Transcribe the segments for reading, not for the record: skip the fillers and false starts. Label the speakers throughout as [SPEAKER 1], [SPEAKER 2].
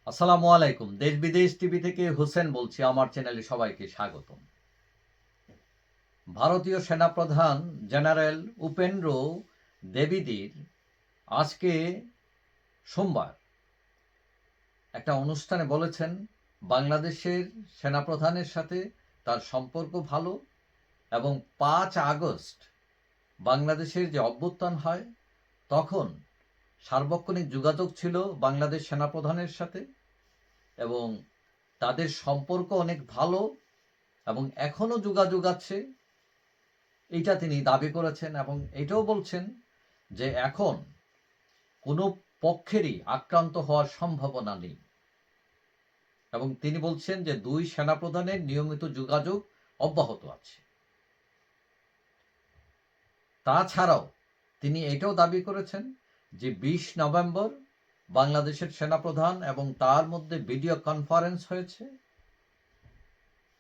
[SPEAKER 1] আসসালামু আলাইকুম। দেশ বিদেশ টিভি থেকে হোসেন বলছি। আমার চ্যানেলে সবাইকে স্বাগতম। ভারতীয় সেনাপ্রধান জেনারেল উপেন্দ্র দ্বিবেদীর আজকে সোমবার একটা অনুষ্ঠানে বলেছেন বাংলাদেশের সেনাপ্রধানের সাথে তার সম্পর্ক ভালো এবং ৫ আগস্ট বাংলাদেশের যে অভ্যুত্থান হয় তখন সার্বক্ষণিক যোগাযোগ ছিল বাংলাদেশ সেনাপ্রধানের সাথে এবং তাদের সম্পর্ক অনেক ভালো এবং এখনো যোগাযোগ আছে, এইটা তিনি দাবি করেছেন এবং এটাও বলছেন যে এখন কোনো পক্ষেরই আক্রান্ত হওয়ার সম্ভাবনা নেই এবং তিনি বলছেন যে দুই সেনাপ্রধানের নিয়মিত যোগাযোগ অব্যাহত আছে। তাছাড়াও তিনি এটাও দাবি করেছেন যে ২০ নভেম্বর বাংলাদেশের সেনাপ্রধান এবং তার মধ্যে ভিডিও কনফারেন্স হয়েছে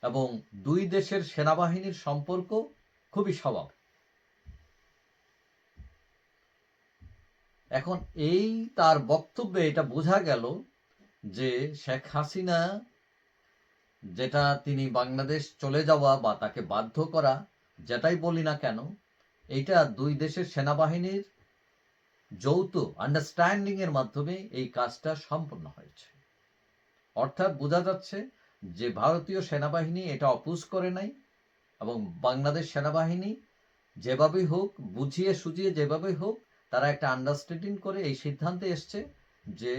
[SPEAKER 1] এবং দুই দেশের সেনাবাহিনীর সম্পর্ক খুবই স্বাভাবিক। এখন এই তার বক্তব্যে এটা বোঝা গেল যে শেখ হাসিনা যেটা তিনি বাংলাদেশ চলে যাওয়া বা তাকে বাধ্য করা, যেটাই বলি না কেন, এইটা দুই দেশের সেনাবাহিনীর যৌথ আন্ডারস্ট্যান্ডিং এর মাধ্যমে এই কাজটা সম্পন্ন হয়েছে। অর্থাৎ বোঝা যাচ্ছে যে ভারতীয় সেনাবাহিনী এটা অপোজ করে নাই এবং বাংলাদেশ সেনাবাহিনী যেভাবেই হোক, বুঝিয়ে সুঝিয়ে যেভাবেই হোক, তারা একটা আন্ডারস্ট্যান্ডিং করে এই সিদ্ধান্তে এসছে যে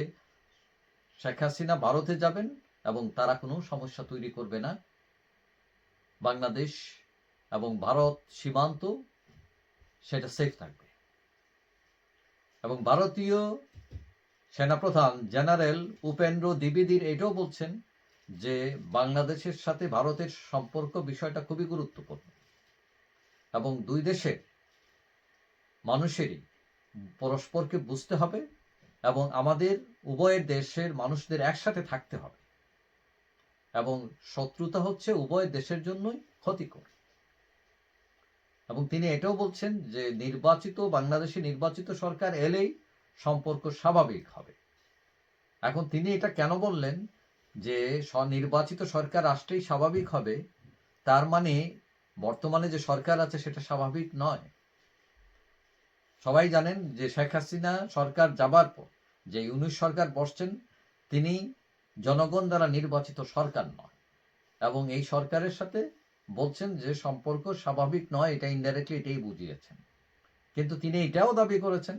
[SPEAKER 1] শেখ হাসিনা ভারতে যাবেন এবং তারা কোনো সমস্যা তৈরি করবে না। বাংলাদেশ এবং ভারত সীমান্ত সেটা সেফ থাকবে এবং ভারতীয় সেনাপ্রধান জেনারেল উপেন্দ্র দ্বিবেদীর এটাও বলছেন যে বাংলাদেশের সাথে ভারতের সম্পর্ক বিষয়টা খুবই গুরুত্বপূর্ণ এবং দুই দেশের মানুষেরই পরস্পরকে বুঝতে হবে এবং আমাদের উভয়ের দেশের মানুষদের একসাথে থাকতে হবে এবং শত্রুতা হচ্ছে উভয় দেশের জন্যই ক্ষতিকর। এবং তিনি এটাও বলছেন যে বাংলাদেশে নির্বাচিত সরকার এলেই সম্পর্ক স্বাভাবিক হবে। এখন তিনি এটা কেন বললেন যে নির্বাচিত সরকার আসলেই স্বাভাবিক হবে, তার মানে বর্তমানে যে সরকার আছে সেটা স্বাভাবিক নয়। সবাই জানেন যে শেখ হাসিনা সরকার যাবার পর যে ইউনূস সরকার বসছেন, তিনি জনগণ দ্বারা নির্বাচিত সরকার নয় এবং এই সরকারের সাথে বলছেন যে সম্পর্ক স্বাভাবিক নয়, এটা ইনডাইরেক্টলি এটাই বুঝিয়েছেন। কিন্তু তিনি এটাও দাবি করেছেন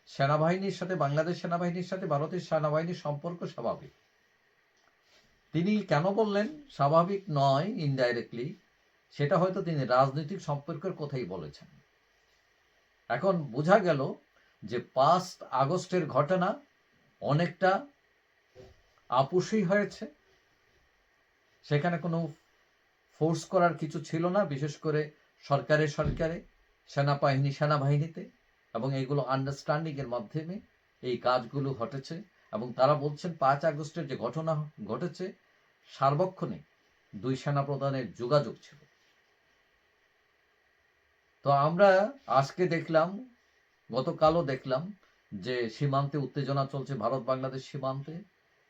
[SPEAKER 1] সেনাবাহিনীর সাথে, বাংলাদেশ সেনাবাহিনীর সাথে ভারতের সেনাবাহিনীর সম্পর্ক স্বাভাবিক। তিনি কেন বললেন স্বাভাবিক নয় ইনডাইরেক্টলি, সেটা হয়তো তিনি রাজনৈতিক সম্পর্কের কথাই বলেছেন। এখন বোঝা গেল যে ৫ আগস্টের ঘটনা অনেকটা আপোষই হয়েছে, সেখানে কোনো ফোর্স করার কিছু ছিল না, বিশেষ করে সরকারে সেনাবাহিনীতে, এবং এইগুলো আন্ডারস্ট্যান্ডিং এর মাধ্যমে এই কাজগুলো ঘটেছে এবং তারা বলছেন ৫ আগস্টের যে ঘটনা ঘটেছে সার্বক্ষণিক দুই সেনাপ্রধানের যোগাযোগ ছিল। তো আমরা আজকে দেখলাম, গতকালও দেখলাম যে সীমান্তে উত্তেজনা চলছে ভারত বাংলাদেশ সীমান্তে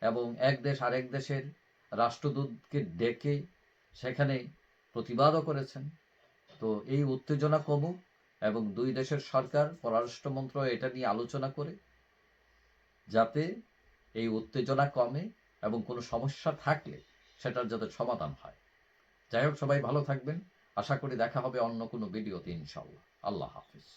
[SPEAKER 1] এবং এক দেশ আরেক দেশের রাষ্ট্রদূতকে ডেকে সেখানে প্রতিবাদও করেছেন। তো এই উত্তেজনা কমুক এবং দুই দেশের সরকার পররাষ্ট্র মন্ত্রণালয় এটা নিয়ে আলোচনা করে যাতে এই উত্তেজনা কমে এবং কোনো সমস্যা থাকলে সেটার যাতে সমাধান হয়। যাই হোক, সবাই ভালো থাকবেন। আশা করি দেখা হবে অন্য কোনো ভিডিওতে ইনশাআল্লাহ। আল্লাহ হাফিজ।